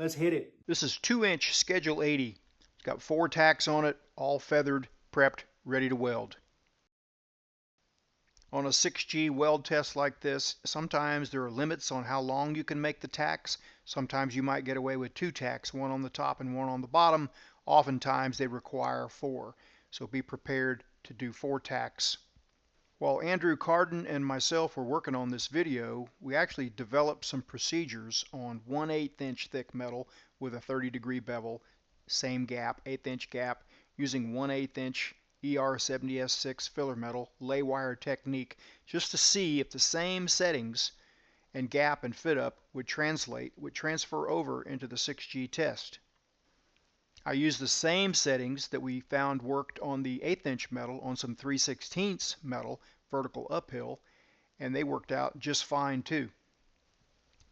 Let's hit it. This is 2-inch Schedule 80. It's got 4 tacks on it, all feathered, prepped, ready to weld. On a 6G weld test like this, sometimes there are limits on how long you can make the tacks. Sometimes you might get away with 2 tacks, one on the top and one on the bottom. Oftentimes they require 4, so be prepared to do 4 tacks. While Andrew Cardin and myself were working on this video, we actually developed some procedures on 1/8 inch thick metal with a 30-degree bevel, same gap, 1/8 inch gap, using 1/8 inch ER70S6 filler metal laywire technique, just to see if the same settings and gap and fit up would transfer over into the 6G test. I used the same settings that we found worked on the 1/8 inch metal on some 3/16 metal vertical uphill, and they worked out just fine too.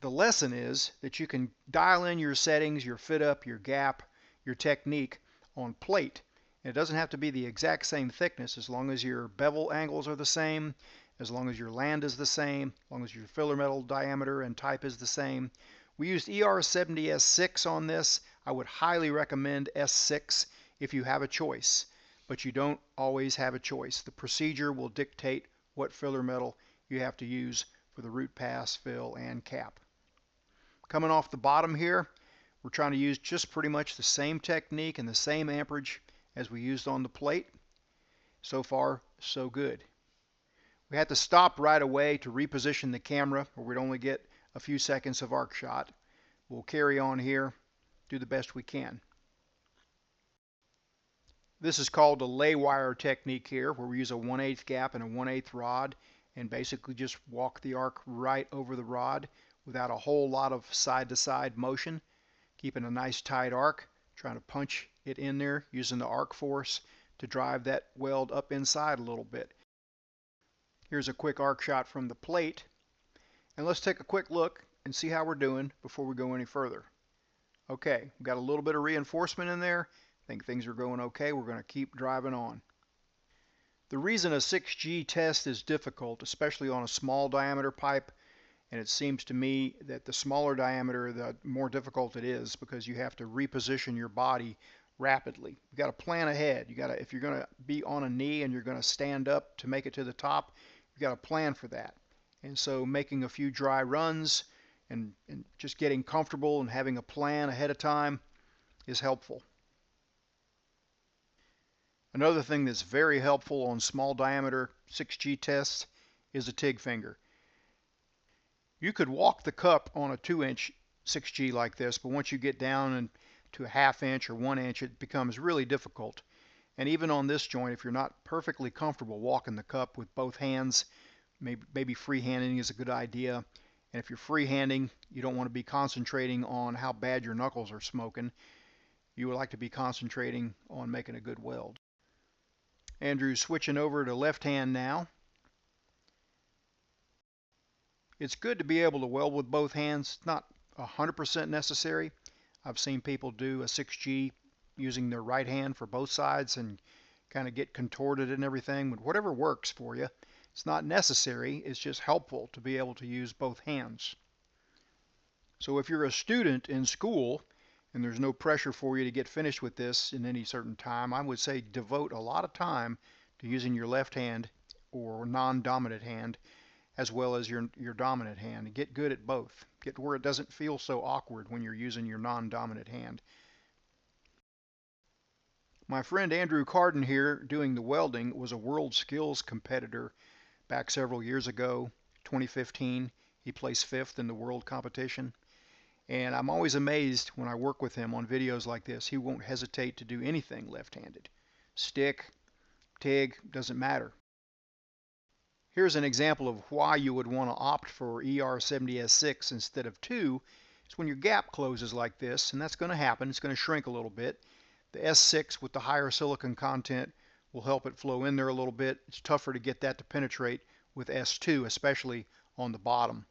The lesson is that you can dial in your settings, your fit up, your gap, your technique on plate. And it doesn't have to be the exact same thickness, as long as your bevel angles are the same, as long as your land is the same, as long as your filler metal diameter and type is the same. We used ER70S6 on this. I would highly recommend S6 if you have a choice, but you don't always have a choice. The procedure will dictate what filler metal you have to use for the root pass, fill, and cap. Coming off the bottom here, we're trying to use just pretty much the same technique and the same amperage as we used on the plate. So far, so good. We had to stop right away to reposition the camera, or we'd only get a few seconds of arc shot. We'll carry on here, do the best we can. This is called a laywire technique here, where we use a 1/8 gap and a 1/8 rod, and basically just walk the arc right over the rod without a whole lot of side-to-side motion, keeping a nice tight arc, trying to punch it in there using the arc force to drive that weld up inside a little bit. Here's a quick arc shot from the plate, and let's take a quick look and see how we're doing before we go any further. Okay, we've got a little bit of reinforcement in there. I think things are going okay. We're going to keep driving on. The reason a 6G test is difficult, especially on a small diameter pipe, and it seems to me that the smaller diameter, the more difficult it is, because you have to reposition your body rapidly. You've got to plan ahead. If you're going to be on a knee and you're going to stand up to make it to the top, you've got to plan for that. And so making a few dry runs and just getting comfortable and having a plan ahead of time is helpful. Another thing that's very helpful on small diameter 6G tests is a TIG finger. You could walk the cup on a 2-inch 6G like this, but once you get down to a 1/2 inch or 1 inch, it becomes really difficult. And even on this joint, if you're not perfectly comfortable walking the cup with both hands, maybe freehanding is a good idea. And if you're freehanding, you don't want to be concentrating on how bad your knuckles are smoking. You would like to be concentrating on making a good weld. Andrew's switching over to left hand now. It's good to be able to weld with both hands. It's not 100% necessary. I've seen people do a 6G using their right hand for both sides and kind of get contorted and everything, but whatever works for you. It's not necessary, it's just helpful to be able to use both hands. So if you're a student in school and there's no pressure for you to get finished with this in any certain time, I would say devote a lot of time to using your left hand or non-dominant hand as well as your dominant hand, and get good at both. Get to where it doesn't feel so awkward when you're using your non-dominant hand. My friend Andrew Cardin here doing the welding was a world skills competitor back several years ago, 2015. He placed 5th in the world competition. And I'm always amazed when I work with him on videos like this. He won't hesitate to do anything left-handed. Stick, TIG, doesn't matter. Here's an example of why you would want to opt for ER70S6 instead of 2. It's when your gap closes like this, and that's going to happen. It's going to shrink a little bit. The S6 with the higher silicon content will help it flow in there a little bit. It's tougher to get that to penetrate with S2, especially on the bottom.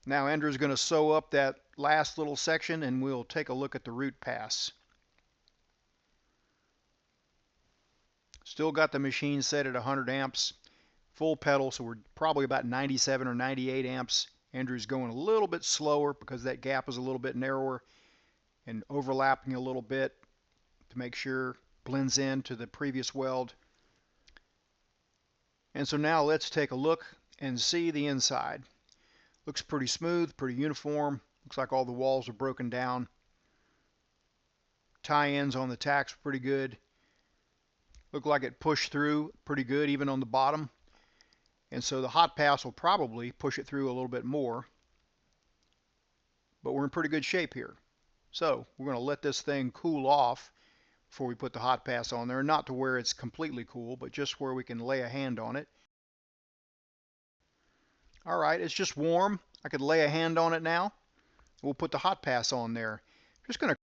Now Andrew's going to sew up that last little section, and we'll take a look at the root pass. Still got the machine set at 100 amps, full pedal, so we're probably about 97 or 98 amps Andrew's going a little bit slower because that gap is a little bit narrower, and overlapping a little bit to make sure it blends into the previous weld. And so now let's take a look and see the inside. Looks pretty smooth, pretty uniform. Looks like all the walls are broken down. Tie-ins on the tacks pretty good. Look like it pushed through pretty good even on the bottom. And so the hot pass will probably push it through a little bit more. But we're in pretty good shape here. So we're going to let this thing cool off before we put the hot pass on there. Not to where it's completely cool, but just where we can lay a hand on it. Alright, it's just warm. I could lay a hand on it now. We'll put the hot pass on there. Just going to,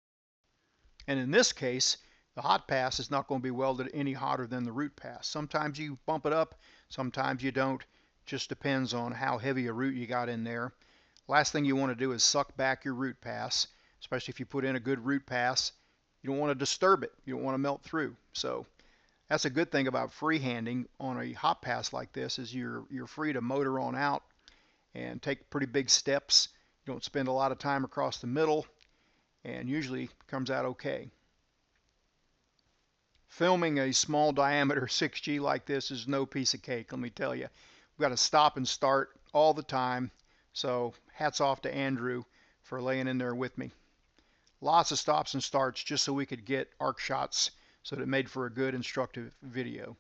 and in this case, the hot pass is not going to be welded any hotter than the root pass. Sometimes you bump it up, sometimes you don't. Just depends on how heavy a root you got in there. Last thing you want to do is suck back your root pass, especially if you put in a good root pass. You don't want to disturb it. You don't want to melt through. So that's a good thing about freehanding on a hot pass like this, is you're free to motor on out and take pretty big steps. You don't spend a lot of time across the middle, and usually comes out okay. Filming a small diameter 6G like this is no piece of cake, let me tell you. We've got to stop and start all the time, so hats off to Andrew for laying in there with me. Lots of stops and starts just so we could get arc shots, so that it made for a good instructive video.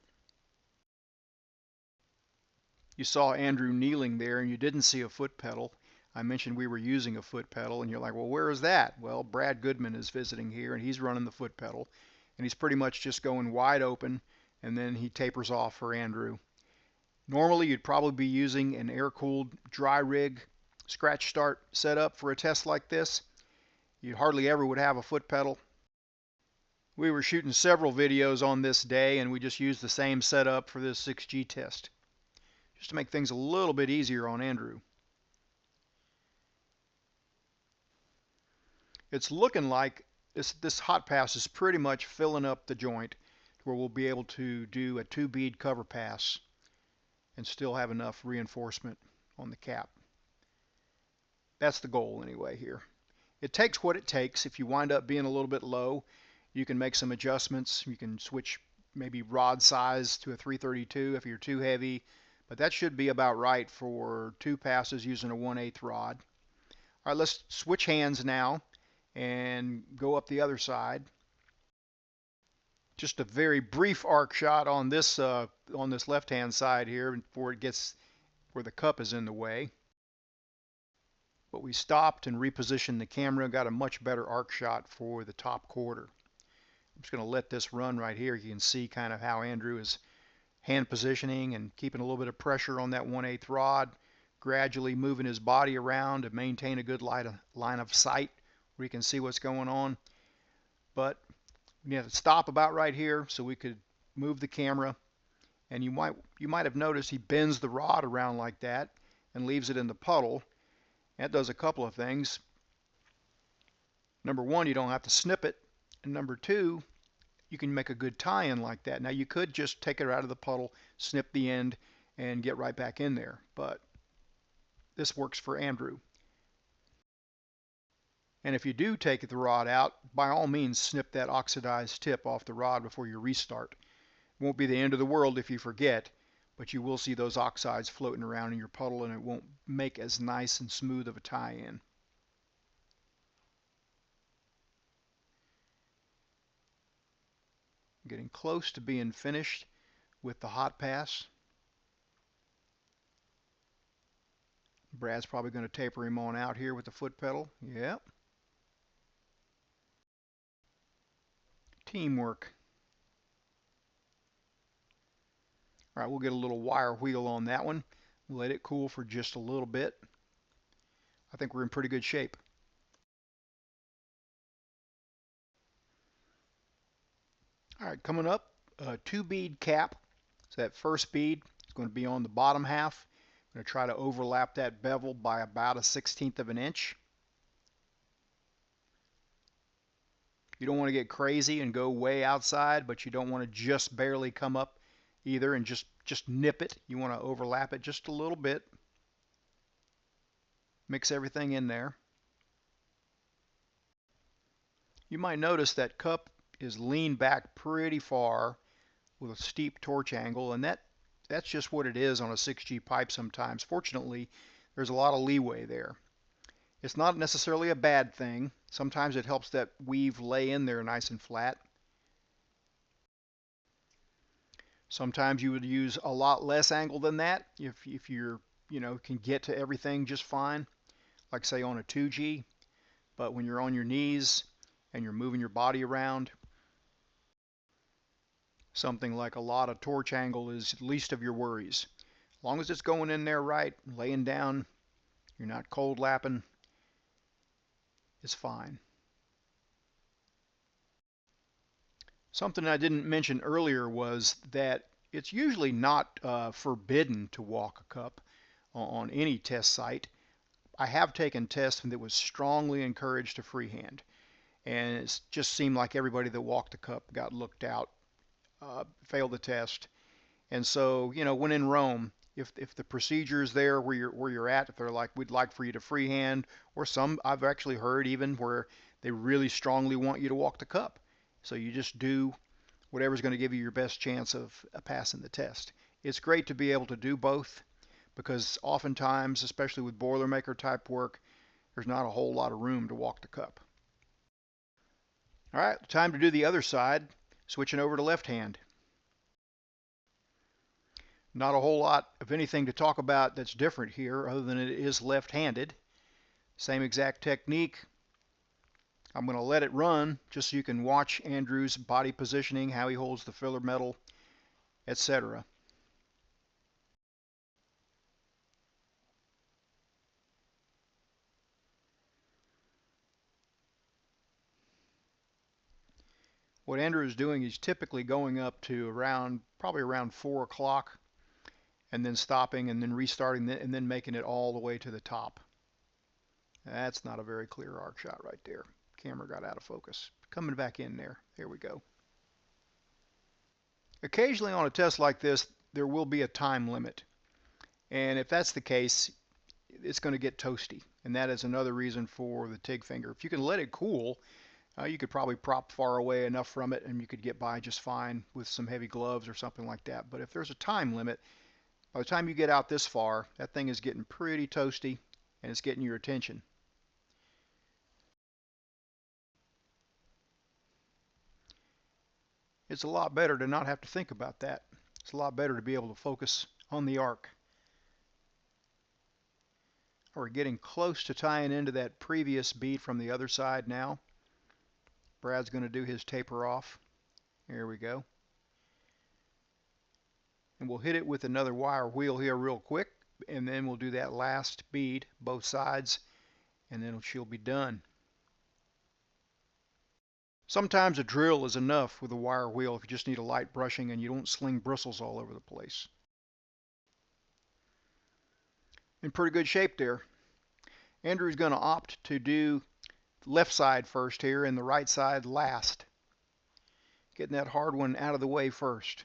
You saw Andrew kneeling there and you didn't see a foot pedal. I mentioned we were using a foot pedal, and you're like, well, where is that? Well, Brad Goodman is visiting here and he's running the foot pedal, and he's pretty much just going wide open, and then he tapers off for Andrew. Normally you'd probably be using an air-cooled dry rig scratch start setup for a test like this. You hardly ever would have a foot pedal. We were shooting several videos on this day, and we just used the same setup for this 6G test, just to make things a little bit easier on Andrew. It's looking like this hot pass is pretty much filling up the joint where we'll be able to do a 2-bead cover pass and still have enough reinforcement on the cap. That's the goal anyway here. It takes what it takes. If you wind up being a little bit low, you can make some adjustments. You can switch maybe rod size to a 332 if you're too heavy, but that should be about right for 2 passes using a 1/8 rod. All right, let's switch hands now and go up the other side. Just a very brief arc shot on this left-hand side here before it gets where the cup is in the way. But we stopped and repositioned the camera and got a much better arc shot for the top quarter. I'm just going to let this run right here. You can see kind of how Andrew is hand positioning and keeping a little bit of pressure on that 1/8 rod, gradually moving his body around to maintain a good line of sight where you can see what's going on. But we have to stop about right here so we could move the camera, and you might have noticed he bends the rod around like that and leaves it in the puddle. That does a couple of things. Number one, you don't have to snip it, and number two, you can make a good tie-in like that. Now you could just take it out of the puddle, snip the end, and get right back in there, but this works for Andrew. And if you do take the rod out, by all means snip that oxidized tip off the rod before you restart. It won't be the end of the world if you forget, but you will see those oxides floating around in your puddle, and it won't make as nice and smooth of a tie-in. Getting close to being finished with the hot pass. Brad's probably going to taper him on out here with the foot pedal. Yep. Teamwork. All right, we'll get a little wire wheel on that one. Let it cool for just a little bit. I think we're in pretty good shape. All right, coming up, a 2-bead cap. So that first bead is going to be on the bottom half. I'm going to try to overlap that bevel by about 1/16 of an inch. You don't want to get crazy and go way outside, but you don't want to just barely come up either and just nip it. You want to overlap it just a little bit. Mix everything in there. You might notice that cup is leaned back pretty far with a steep torch angle, and that's just what it is on a 6G pipe sometimes. Fortunately, there's a lot of leeway there. It's not necessarily a bad thing. Sometimes it helps that weave lay in there nice and flat. Sometimes you would use a lot less angle than that if you're, can get to everything just fine, like say on a 2G. But when you're on your knees and you're moving your body around, something like a lot of torch angle is least of your worries. As long as it's going in there right, laying down, you're not cold lapping, it's fine. Something I didn't mention earlier was that it's usually not forbidden to walk a cup on any test site. I have taken tests that was strongly encouraged to freehand, and it just seemed like everybody that walked the cup got looked out, failed the test. And so, when in Rome, if the procedure is there where you're at, if they're like, we'd like for you to freehand, or some I've actually heard even where they really strongly want you to walk the cup. So you just do whatever's going to give you your best chance of passing the test. It's great to be able to do both because oftentimes, especially with Boilermaker type work, there's not a whole lot of room to walk the cup. All right, time to do the other side, switching over to left hand. Not a whole lot of anything to talk about that's different here other than it is left-handed. Same exact technique. I'm going to let it run just so you can watch Andrew's body positioning, how he holds the filler metal, etc. What Andrew is doing is typically going up to probably around 4 o'clock and then stopping and then restarting and then making it all the way to the top. That's not a very clear arc shot right there. Camera got out of focus. Coming back in there. There we go. Occasionally on a test like this, there will be a time limit. And if that's the case, it's going to get toasty. And that is another reason for the TIG finger. If you can let it cool, you could probably prop far away enough from it and you could get by just fine with some heavy gloves or something like that. But if there's a time limit, by the time you get out this far, that thing is getting pretty toasty and it's getting your attention. It's a lot better to not have to think about that. It's a lot better to be able to focus on the arc. We're getting close to tying into that previous bead from the other side now. Brad's going to do his taper off. Here we go. And we'll hit it with another wire wheel here real quick, and then we'll do that last bead, both sides, and then she'll be done. Sometimes a drill is enough with a wire wheel if you just need a light brushing and you don't sling bristles all over the place. In pretty good shape there. Andrew's going to opt to do left side first here and the right side last. Getting that hard one out of the way first.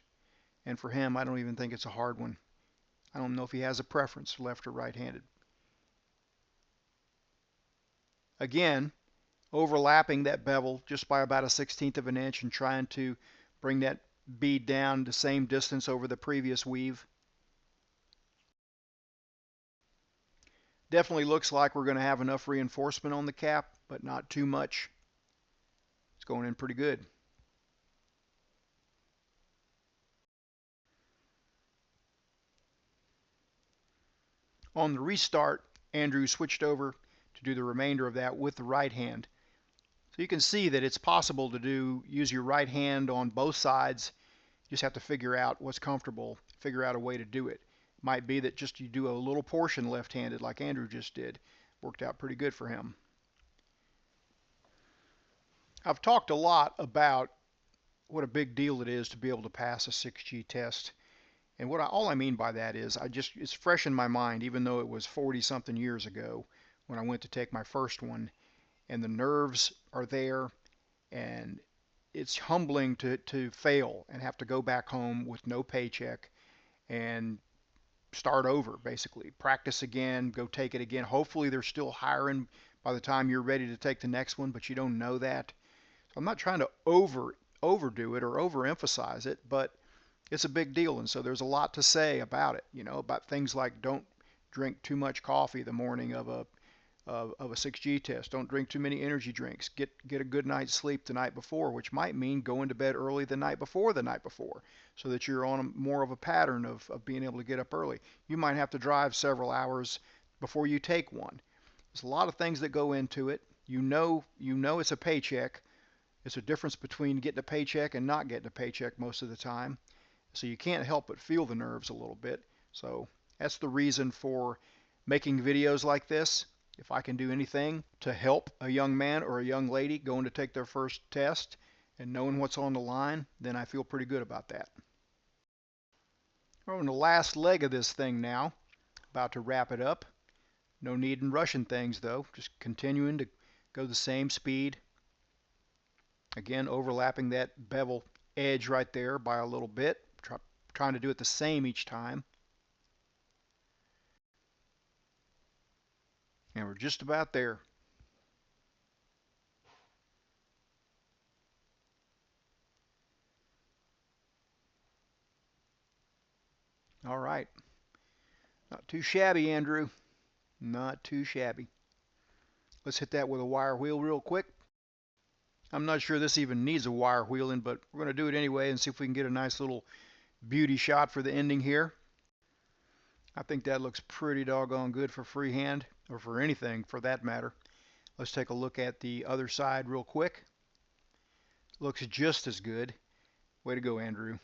And for him, I don't even think it's a hard one. I don't know if he has a preference, left or right-handed. Again, overlapping that bevel just by about 1/16 of an inch and trying to bring that bead down the same distance over the previous weave. Definitely looks like we're going to have enough reinforcement on the cap, but not too much. It's going in pretty good. On the restart, Andrew switched over to do the remainder of that with the right hand. So you can see that it's possible to use your right hand on both sides. You just have to figure out what's comfortable, figure out a way to do it. It might be that just you do a little portion left-handed like Andrew just did. Worked out pretty good for him. I've talked a lot about what a big deal it is to be able to pass a 6G test. And all I mean by that is it's fresh in my mind, even though it was 40 something years ago when I went to take my first one, and the nerves are there, and it's humbling to fail and have to go back home with no paycheck and start over, basically. Practice again, go take it again. Hopefully they're still hiring by the time you're ready to take the next one, but you don't know that. So I'm not trying to overdo it or overemphasize it, but it's a big deal, and so there's a lot to say about it, about things like don't drink too much coffee the morning of a 6G test. Don't drink too many energy drinks. Get a good night's sleep the night before, which might mean going to bed early the night before, so that you're on more of a pattern of being able to get up early. You might have to drive several hours before you take one. There's a lot of things that go into it. You know it's a paycheck. It's a difference between getting a paycheck and not getting a paycheck most of the time. So you can't help but feel the nerves a little bit. So that's the reason for making videos like this. If I can do anything to help a young man or a young lady going to take their first test and knowing what's on the line, then I feel pretty good about that. We're on the last leg of this thing now. About to wrap it up. No need in rushing things though. Just continuing to go the same speed. Again, overlapping that bevel edge right there by a little bit. Trying to do it the same each time. And we're just about there. All right. Not too shabby, Andrew. Not too shabby. Let's hit that with a wire wheel real quick. I'm not sure this even needs a wire wheeling, but we're going to do it anyway and see if we can get a nice little beauty shot for the ending here. I think that looks pretty doggone good for freehand, or for anything for that matter. Let's take a look at the other side real quick. Looks just as good. Way to go, Andrew.